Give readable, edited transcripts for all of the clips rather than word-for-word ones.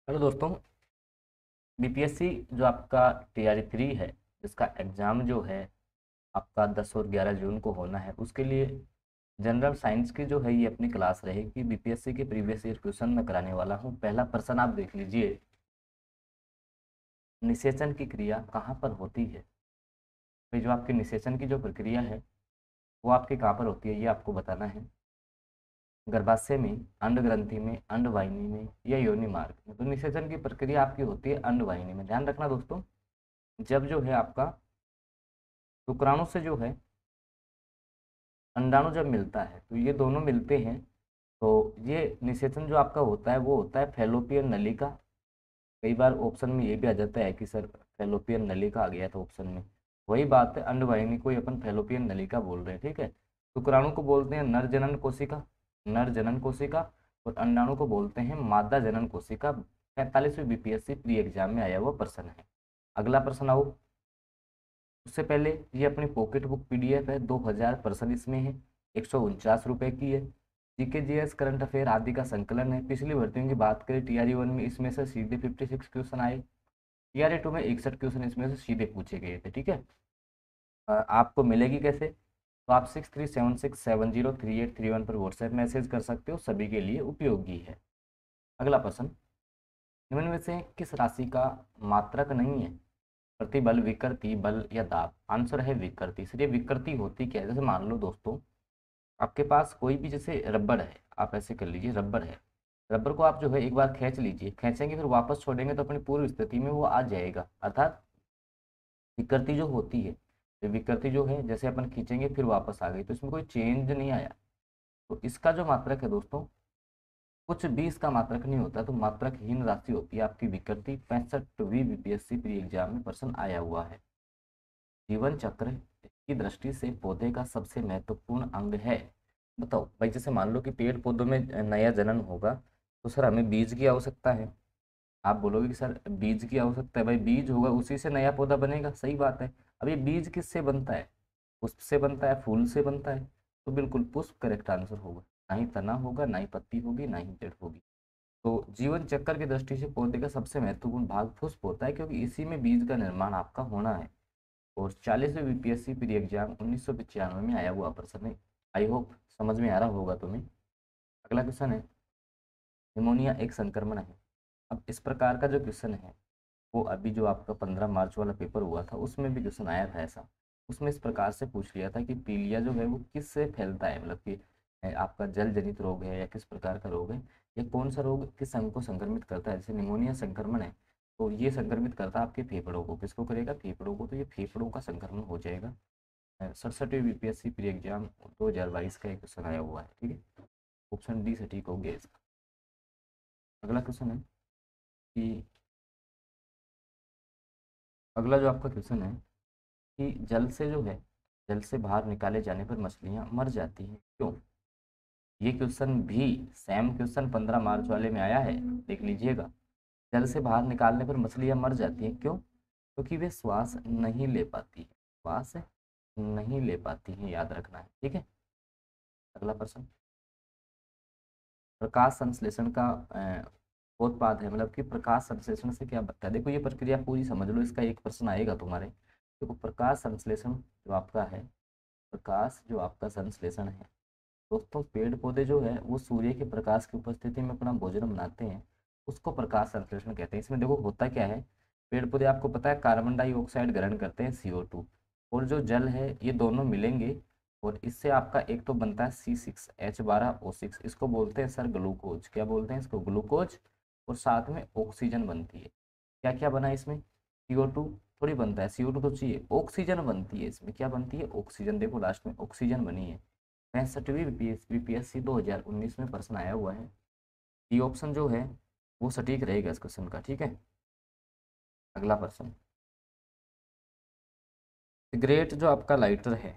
Hello दोस्तों। BPSC जो आपका तैयारी 3 है, इसका एग्ज़ाम जो है आपका 10 और 11 जून को होना है। उसके लिए जनरल साइंस की जो है ये अपनी क्लास रहेगी। बीपीएससी के प्रीवियस ईयर क्वेश्चन मैं कराने वाला हूँ। पहला प्रश्न आप देख लीजिए, निषेचन की क्रिया कहाँ पर होती है। तो जो आपकी निषेचन की जो प्रक्रिया है वो आपके कहाँ पर होती है ये आपको बताना है। गर्भाशय में, अंड ग्रंथि में, अंडवाहिनी में या योनि मार्ग में। तो निषेचन की प्रक्रिया आपकी होती है अंडवाहिनी में। ध्यान रखना दोस्तों, जब जो है आपका शुक्राणु से जो है अंडाणु जब मिलता है तो ये दोनों मिलते हैं, तो ये निषेचन जो आपका होता है वो होता है फैलोपियन नली का। कई बार ऑप्शन में ये भी आ जाता है कि सर फैलोपियन नली का आ गया था ऑप्शन में। वही बात है, अंडवाहिनी को ही अपन फैलोपियन नली का बोल रहे हैं, ठीक है। शुक्राणु को बोलते हैं नर जनन कोशिका, नर जनन कोशिका। और अंडाणु को बोलते हैं मादा जनन कोशिका। 45वीं बीपीएससी प्री एग्जाम में आया हुआ प्रश्न है। अगला प्रश्न आओ। उससे पहले ये अपनी पॉकेट बुक पीडीएफ है, 2000 प्रश्न इसमें है, 149 रुपये की है। जीके जीएस करंट अफेयर आदि का संकलन है। पिछली भर्तियों की बात करें टीआरई 1 में इसमें से सीधे 56 क्वेश्चन आए। टीआरई 2 में 61 क्वेश्चन इसमें से सीधे पूछे गए थे, ठीक है। आपको मिलेगी कैसे, तो आप 6376703831 पर व्हाट्सएप मैसेज कर सकते हो, सभी के लिए उपयोगी है। अगला प्रश्न, निम्न में से किस राशि का मात्रक नहीं है। प्रतिबल, विकृति, बल या दाब। आंसर है विकृति। सर ये विकृति होती क्या है, जैसे मान लो दोस्तों आपके पास कोई भी जैसे रबर है, आप ऐसे कर लीजिए, रबर है, रबर को आप जो है एक बार खींच लीजिए, खींचेंगे फिर वापस छोड़ेंगे तो अपनी पूर्व स्थिति में वो आ जाएगा। अर्थात विकृति जो होती है, तो विकृति जो है जैसे अपन खींचेंगे फिर वापस आ गई, तो इसमें कोई चेंज नहीं आया। तो इसका जो मात्रक है दोस्तों, कुछ भी इसका मात्रक नहीं होता, तो मात्रकहीन राशि होती है आपकी विकृति। 65वीं बीपीएससी प्री एग्जाम में प्रश्न आया हुआ है। जीवन चक्र की दृष्टि से पौधे का सबसे महत्वपूर्ण अंग है। बताओ भाई, जैसे मान लो कि पेड़ पौधों में नया जनन होगा, तो सर हमें बीज की आवश्यकता है। आप बोलोगे कि सर बीज की आवश्यकता है, भाई बीज होगा उसी से नया पौधा बनेगा, सही बात है। अब ये बीज किससे बनता है, पुष्प से बनता है, फूल से बनता है, तो बिल्कुल पुष्प करेक्ट आंसर होगा। ना ही तना होगा, ना ही पत्ती होगी, ना ही जड़ होगी। तो जीवन चक्र की दृष्टि से पौधे का सबसे महत्वपूर्ण भाग पुष्प होता है, क्योंकि इसी में बीज का निर्माण आपका होना है। और 40वीं बीपीएससी प्री एग्जाम 1995 में आया हुआ प्रश्न है। आई होप समझ में आ रहा होगा तुम्हें। अगला क्वेश्चन है, निमोनिया एक संक्रमण है। अब इस प्रकार का जो क्वेश्चन है वो अभी जो आपका 15 मार्च वाला पेपर हुआ था उसमें भी क्वेश्चन आया था ऐसा। उसमें इस प्रकार से पूछ लिया था कि पीलिया जो है वो किससे फैलता है, मतलब कि आपका जल जनित रोग है या किस प्रकार का रोग है, या कौन सा रोग किस अंग को संक्रमित करता है। जैसे निमोनिया संक्रमण है तो ये संक्रमित करता है आपके फेफड़ों को। किसको करेगा, फेफड़ों को, तो ये फेफड़ों का संक्रमण हो जाएगा। 67वीं बीपीएससी प्री एग्जाम 2022 का एक क्वेश्चन आया हुआ है, ठीक है। ऑप्शन डी सटीक हो गया इसका। अगला क्वेश्चन है कि अगला जो आपका क्वेश्चन है कि जल से जो है, जल से बाहर निकाले जाने पर मछलियां मर जाती हैं, क्यों। ये क्वेश्चन भी सेम क्वेश्चन 15 मार्च वाले में आया है, देख लीजिएगा। जल से बाहर निकालने पर मछलियां मर जाती हैं, क्यों, क्योंकि वे श्वास नहीं ले पाती हैं, श्वास नहीं ले पाती हैं, याद रखना है, ठीक है। अगला प्रश्न, प्रकाश संश्लेषण का उत्पाद है, मतलब कि प्रकाश संश्लेषण से क्या बनता है। देखो ये प्रक्रिया पूरी समझ लो, इसका एक प्रश्न आएगा तुम्हारे। देखो प्रकाश संश्लेषण जो आपका है, प्रकाश जो आपका संश्लेषण है दोस्तों, पेड़ पौधे जो है वो सूर्य के प्रकाश की उपस्थिति में अपना भोजन बनाते हैं, उसको प्रकाश संश्लेषण कहते हैं। इसमें देखो होता क्या है, पेड़ पौधे आपको पता है कार्बन डाइऑक्साइड ग्रहण करते हैं, CO2, और जो जल है ये दोनों मिलेंगे और इससे आपका एक तो बनता है C6H12O6, इसको बोलते हैं सर ग्लूकोज। क्या बोलते हैं इसको, ग्लूकोज। और साथ में ऑक्सीजन बनती है। क्या क्या बना है इसमें, CO2 थोड़ी बनता है, CO2 तो चाहिए, ऑक्सीजन बनती है इसमें। क्या बनती है, ऑक्सीजन। देखो लास्ट में ऑक्सीजन बनी है। 65वीं बीपीएससी 2019 में प्रश्न आया हुआ है। डी ऑप्शन जो है वो सटीक रहेगा इस क्वेश्चन का, ठीक है। अगला प्रश्न, सिगरेट जो आपका लाइटर है,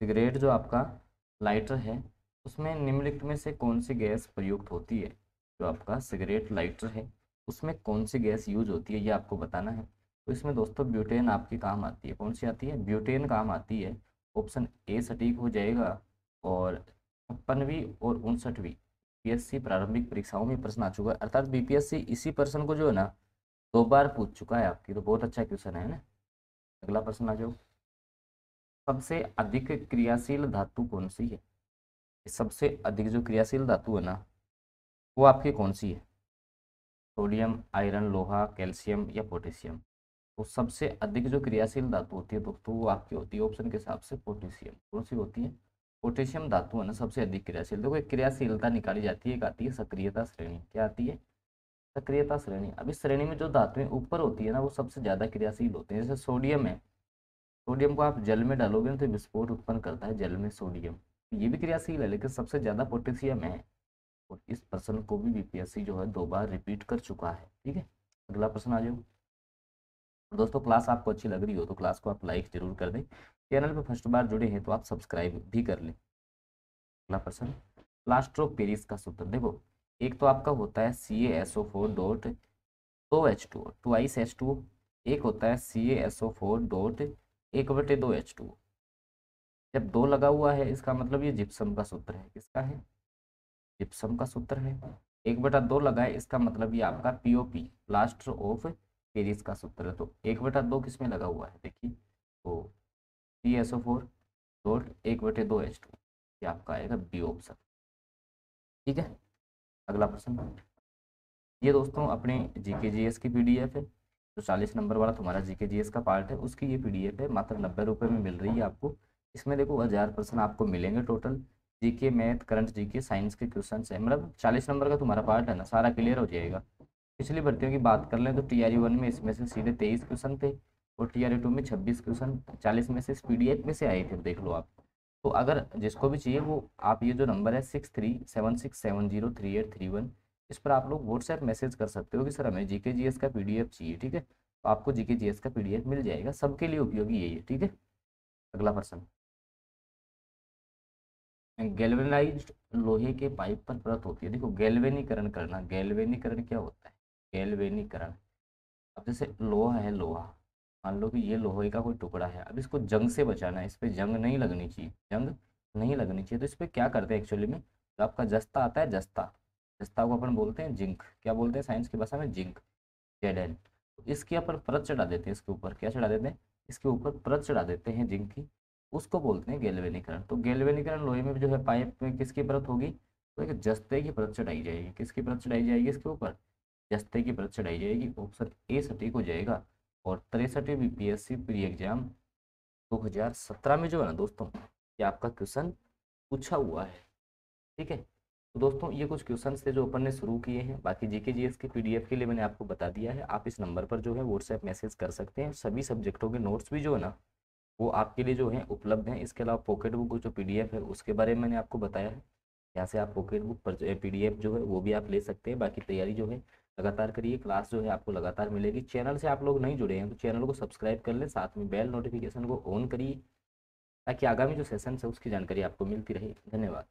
सिगरेट जो आपका लाइटर है उसमें निम्नलिखित में से कौन सी गैस प्रयुक्त होती है। जो आपका सिगरेट लाइटर है उसमें कौन सी गैस यूज होती है ये आपको बताना है। तो इसमें दोस्तों ब्यूटेन आपकी काम आती है। कौन सी आती है, ब्यूटेन काम आती है। ऑप्शन ए सटीक हो जाएगा। और 56वीं और 59वीं बीपीएससी प्रारंभिक परीक्षाओं में प्रश्न आ चुका है, अर्थात बीपीएससी इसी प्रश्न को जो है ना 2 बार पूछ चुका है आपकी, तो बहुत अच्छा क्वेश्चन है ना। अगला प्रश्न आ जाओ, सबसे अधिक क्रियाशील धातु कौन सी है? सबसे अधिक जो क्रियाशील धातु है ना वो आपकी कौन सी है? सोडियम, आयरन, लोहा, कैल्शियम या पोटेशियम? तो सबसे अधिक जो क्रियाशील धातु होती है दोस्तों वो आपकी होती है ऑप्शन के हिसाब से पोटेशियम। कौन सी होती है? पोटेशियम धातु है ना सबसे अधिक क्रियाशील। देखो एक क्रियाशीलता निकाली जाती है, एक आती है सक्रियता श्रेणी। क्या आती है? सक्रियता श्रेणी। अब इस श्रेणी में जो धातुएं ऊपर होती है ना वो सबसे ज्यादा क्रियाशील होते हैं। जैसे सोडियम है, सोडियम को आप जल में डालोगे ना तो विस्फोट उत्पन्न करता है जल में सोडियम, ये भी क्रियाशील है, लेकिन सबसे ज्यादा पोटेशियम है। और इस प्रश्न को भी बीपीएससी जो है 2 बार रिपीट कर चुका है। ठीक है, अगला प्रश्न आ जाओ। दोस्तों क्लास आपको अच्छी लग रही हो तो क्लास को आप लाइक जरूर कर दें, चैनल पर फर्स्ट बार जुड़े हैं तो आप सब्सक्राइब भी कर लें। अगला प्रश्न, प्लास्टर ऑफ पेरिस का सूत्र। देखो एक तो आपका होता है CaSO4 dot 2H2 twice H2, एक होता है CaSO4 डॉट 1/2 H2। जब 2 लगा हुआ है इसका मतलब ये जिप्सम का सूत्र है। किसका है? जिप्सम का सूत्र है। 1/2 लगा है इसका मतलब ये आपका POP प्लास्टर ऑफ पेरिस का सूत्र है। तो 1/2 किस में लगा हुआ है? देखिए तो CaSO4 डॉट 1/2 H2, ये आपका आएगा बी ऑप्शन। ठीक है, अगला प्रश्न, ये दोस्तों अपने जीके जीएस की पीडीएफ है। तो 40 नंबर वाला तुम्हारा जीके जीएस का पार्ट है, उसकी ये पीडीएफ है, मात्र 90 रुपये में मिल रही है आपको। इसमें देखो 1000 प्रश्न आपको मिलेंगे total. GK, math, current GK, science के क्वेश्चन है, मतलब 40 नंबर का तुम्हारा पार्ट है ना, सारा क्लियर हो जाएगा। पिछली भर्तियों की बात कर लें तो TRE 1 में इसमें से सीधे 23 क्वेश्चन थे और TRE 2 में 26 क्वेश्चन 40 में से इस पीडीएफ में से आए थे, देख लो आप। तो अगर जिसको भी चाहिए वो आप ये जो नंबर है 6376703831, इस पर आप लोग व्हाट्सएप मैसेज कर सकते हो कि सर हमें जीके जीएस का पीडीएफ चाहिए। ठीक है, तो आपको जीके जीएस का पीडीएफ मिल जाएगा, सबके लिए उपयोगी यही है। ठीक है, अगला प्रश्न, गैल्वेनाइज्ड लोहे के पाइप पर परत होती है। देखो गैल्वेनीकरण करना, गैल्वेनीकरण क्या होता है? गैल्वेनीकरण, अब जैसे लोहा है, लोहा मान लो कि ये लोहे का कोई टुकड़ा है, अब इसको जंग से बचाना है, इस पर जंग नहीं लगनी चाहिए, जंग नहीं लगनी चाहिए, तो इस पर क्या करते हैं एक्चुअली में, तो आपका जस्ता आता है, जस्ता, जस्ता को अपन बोलते हैं जिंक। क्या बोलते हैं साइंस की भाषा में? Zinc, Zn। तो इसकी अपन परत चढ़ा देते हैं, इसके ऊपर क्या चढ़ा देते हैं? इसके ऊपर परत चढ़ा देते हैं जिंक की, उसको बोलते हैं गैल्वेनीकरण। तो गैल्वेनीकरण लोहे में जो है पाइप में किसकी परत होगी? तो एक जस्ते की परत चढ़ाई जाएगी। किसकी परत चढ़ाई जाएगी इसके ऊपर? जस्ते की परत चढ़ाई जाएगी। ऑप्शन ए सटीक हो जाएगा। और 63 बीपीएससी प्री एग्जाम 2017 में जो है ना दोस्तों ये आपका क्वेश्चन पूछा हुआ है। ठीक है, तो दोस्तों ये कुछ क्वेश्चन थे जो अपन ने शुरू किए हैं। बाकी जीके जीएस की पीडीएफ के लिए मैंने आपको बता दिया है, आप इस नंबर पर जो है व्हाट्सएप मैसेज कर सकते हैं। सभी सब्जेक्टों के नोट्स भी जो है ना वो आपके लिए जो है उपलब्ध हैं। इसके अलावा पॉकेट बुक जो पीडीएफ है उसके बारे में मैंने आपको बताया है, यहाँ से आप पॉकेट बुक पर पीडीएफ जो है वो भी आप ले सकते हैं। बाकी तैयारी जो है लगातार करिए, क्लास जो है आपको लगातार मिलेगी। चैनल से आप लोग नहीं जुड़े हैं तो चैनल को सब्सक्राइब कर लें, साथ में बेल नोटिफिकेशन को ऑन करिए ताकि आगामी जो सेशन है उसकी जानकारी आपको मिलती रहे। धन्यवाद।